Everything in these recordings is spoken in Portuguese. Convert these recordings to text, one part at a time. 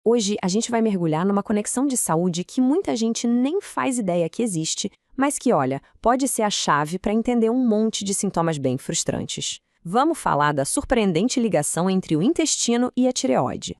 Hoje a gente vai mergulhar numa conexão de saúde que muita gente nem faz ideia que existe, mas que, olha, pode ser a chave para entender um monte de sintomas bem frustrantes. Vamos falar da surpreendente ligação entre o intestino e a tireoide.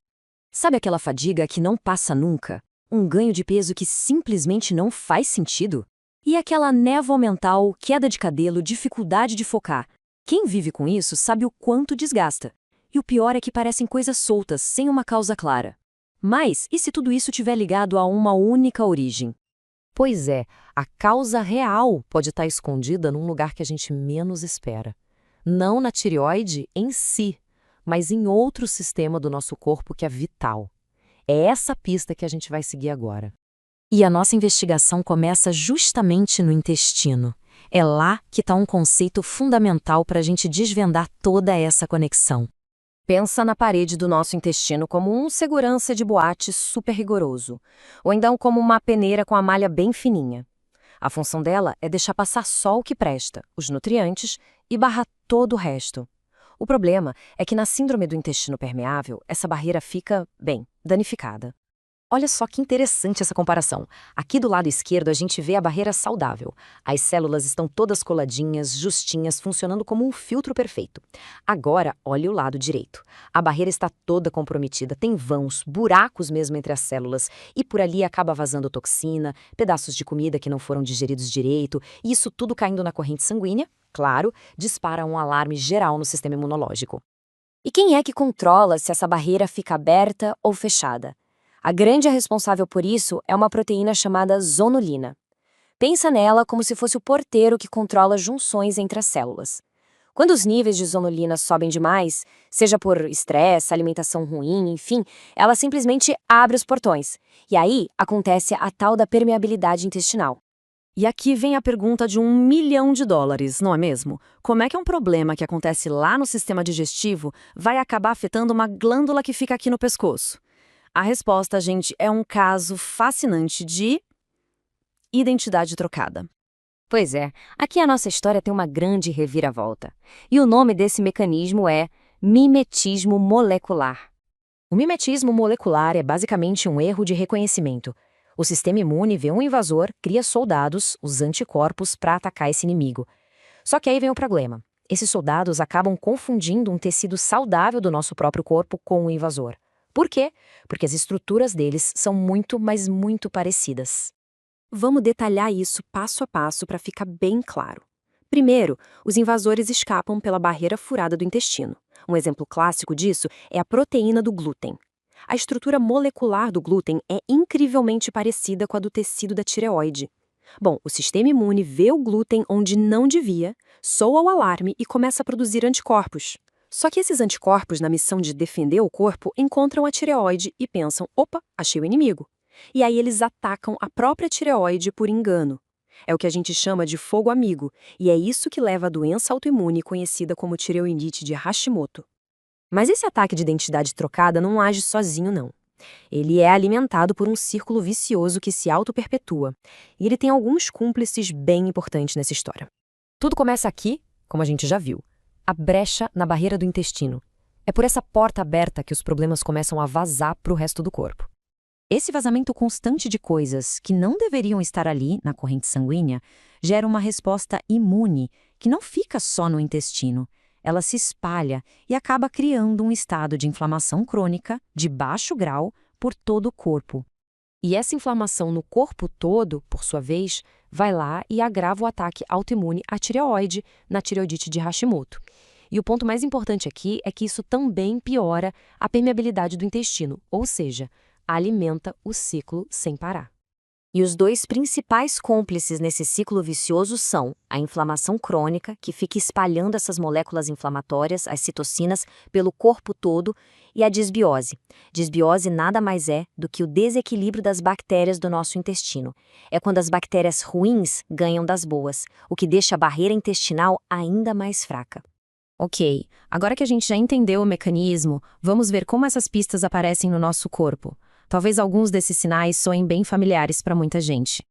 Sabe aquela fadiga que não passa nunca? Um ganho de peso que simplesmente não faz sentido? E aquela névoa mental, queda de cabelo, dificuldade de focar? Quem vive com isso sabe o quanto desgasta. E o pior é que parecem coisas soltas, sem uma causa clara. Mas, e se tudo isso estiver ligado a uma única origem? Pois é, a causa real pode estar escondida num lugar que a gente menos espera. Não na tireoide em si, mas em outro sistema do nosso corpo que é vital. É essa pista que a gente vai seguir agora. E a nossa investigação começa justamente no intestino. É lá que está um conceito fundamental para a gente desvendar toda essa conexão. Pensa na parede do nosso intestino como um segurança de boate super rigoroso, ou então como uma peneira com a malha bem fininha. A função dela é deixar passar só o que presta, os nutrientes, e barrar todo o resto. O problema é que na síndrome do intestino permeável, essa barreira fica, bem, danificada. Olha só que interessante essa comparação. Aqui do lado esquerdo a gente vê a barreira saudável. As células estão todas coladinhas, justinhas, funcionando como um filtro perfeito. Agora, olha o lado direito. A barreira está toda comprometida, tem vãos, buracos mesmo entre as células, e por ali acaba vazando toxina, pedaços de comida que não foram digeridos direito, e isso tudo caindo na corrente sanguínea, claro, dispara um alarme geral no sistema imunológico. E quem é que controla se essa barreira fica aberta ou fechada? A grande responsável por isso é uma proteína chamada zonulina. Pensa nela como se fosse o porteiro que controla junções entre as células. Quando os níveis de zonulina sobem demais, seja por estresse, alimentação ruim, enfim, ela simplesmente abre os portões. E aí acontece a tal da permeabilidade intestinal. E aqui vem a pergunta de $1 milhão, não é mesmo? Como é que um problema que acontece lá no sistema digestivo vai acabar afetando uma glândula que fica aqui no pescoço? A resposta, gente, é um caso fascinante de identidade trocada. Pois é, aqui a nossa história tem uma grande reviravolta. E o nome desse mecanismo é mimetismo molecular. O mimetismo molecular é basicamente um erro de reconhecimento. O sistema imune vê um invasor, cria soldados, os anticorpos, para atacar esse inimigo. Só que aí vem o problema. Esses soldados acabam confundindo um tecido saudável do nosso próprio corpo com o invasor. Por quê? Porque as estruturas deles são muito, mas muito parecidas. Vamos detalhar isso passo a passo para ficar bem claro. Primeiro, os invasores escapam pela barreira furada do intestino. Um exemplo clássico disso é a proteína do glúten. A estrutura molecular do glúten é incrivelmente parecida com a do tecido da tireoide. Bom, o sistema imune vê o glúten onde não devia, soa o alarme e começa a produzir anticorpos. Só que esses anticorpos, na missão de defender o corpo, encontram a tireoide e pensam, opa, achei o inimigo. E aí eles atacam a própria tireoide por engano. É o que a gente chama de fogo amigo, e é isso que leva à doença autoimune conhecida como tireoidite de Hashimoto. Mas esse ataque de identidade trocada não age sozinho, não. Ele é alimentado por um círculo vicioso que se auto-perpetua, e ele tem alguns cúmplices bem importantes nessa história. Tudo começa aqui, como a gente já viu. A brecha na barreira do intestino. É por essa porta aberta que os problemas começam a vazar para o resto do corpo. Esse vazamento constante de coisas que não deveriam estar ali, na corrente sanguínea, gera uma resposta imune, que não fica só no intestino. Ela se espalha e acaba criando um estado de inflamação crônica, de baixo grau, por todo o corpo. E essa inflamação no corpo todo, por sua vez, vai lá e agrava o ataque autoimune à tireoide, na tireoidite de Hashimoto. E o ponto mais importante aqui é que isso também piora a permeabilidade do intestino, ou seja, alimenta o ciclo sem parar. E os dois principais cúmplices nesse ciclo vicioso são a inflamação crônica, que fica espalhando essas moléculas inflamatórias, as citocinas, pelo corpo todo, e a disbiose. Disbiose nada mais é do que o desequilíbrio das bactérias do nosso intestino. É quando as bactérias ruins ganham das boas, o que deixa a barreira intestinal ainda mais fraca. Ok, agora que a gente já entendeu o mecanismo, vamos ver como essas pistas aparecem no nosso corpo. Talvez alguns desses sinais soem bem familiares para muita gente.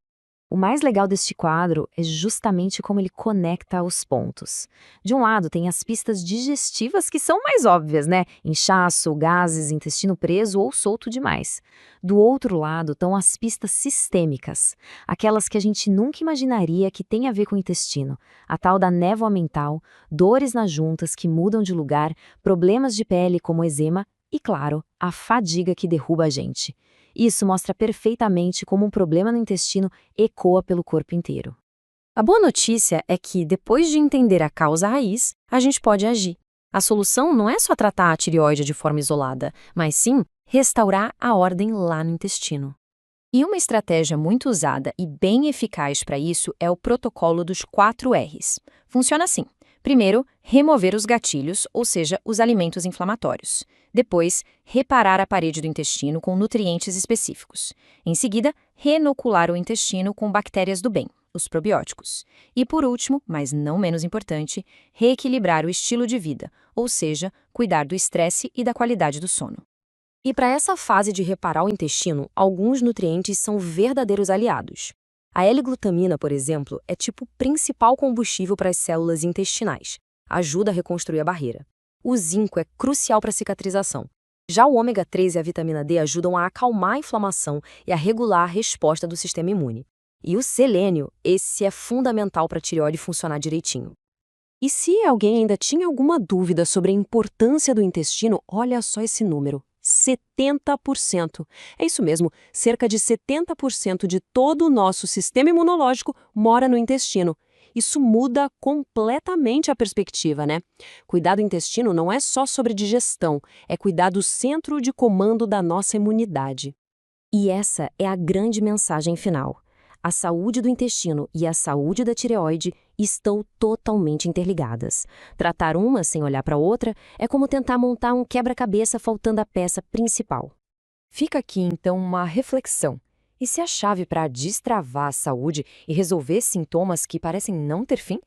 O mais legal deste quadro é justamente como ele conecta os pontos. De um lado, tem as pistas digestivas que são mais óbvias, né? Inchaço, gases, intestino preso ou solto demais. Do outro lado, estão as pistas sistêmicas, aquelas que a gente nunca imaginaria que tem a ver com o intestino. A tal da névoa mental, dores nas juntas que mudam de lugar, problemas de pele como eczema e, claro, a fadiga que derruba a gente. Isso mostra perfeitamente como um problema no intestino ecoa pelo corpo inteiro. A boa notícia é que, depois de entender a causa raiz, a gente pode agir. A solução não é só tratar a tireoide de forma isolada, mas sim restaurar a ordem lá no intestino. E uma estratégia muito usada e bem eficaz para isso é o protocolo dos 4 R's. Funciona assim. Primeiro, remover os gatilhos, ou seja, os alimentos inflamatórios. Depois, reparar a parede do intestino com nutrientes específicos. Em seguida, reinocular o intestino com bactérias do bem, os probióticos. E por último, mas não menos importante, reequilibrar o estilo de vida, ou seja, cuidar do estresse e da qualidade do sono. E para essa fase de reparar o intestino, alguns nutrientes são verdadeiros aliados. A L-glutamina, por exemplo, é tipo o principal combustível para as células intestinais. Ajuda a reconstruir a barreira. O zinco é crucial para a cicatrização. Já o ômega 3 e a vitamina D ajudam a acalmar a inflamação e a regular a resposta do sistema imune. E o selênio, esse é fundamental para a tireoide funcionar direitinho. E se alguém ainda tinha alguma dúvida sobre a importância do intestino, olha só esse número. 70%. É isso mesmo, cerca de 70% de todo o nosso sistema imunológico mora no intestino. Isso muda completamente a perspectiva, né? Cuidar do intestino não é só sobre digestão, é cuidar do centro de comando da nossa imunidade. E essa é a grande mensagem final. A saúde do intestino e a saúde da tireoide estão totalmente interligadas. Tratar uma sem olhar para a outra é como tentar montar um quebra-cabeça faltando a peça principal. Fica aqui, então, uma reflexão. E se a chave para destravar a saúde e resolver sintomas que parecem não ter fim,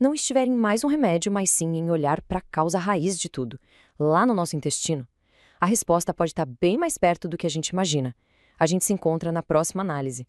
não estiver em mais um remédio, mas sim em olhar para a causa raiz de tudo, lá no nosso intestino? A resposta pode estar bem mais perto do que a gente imagina. A gente se encontra na próxima análise.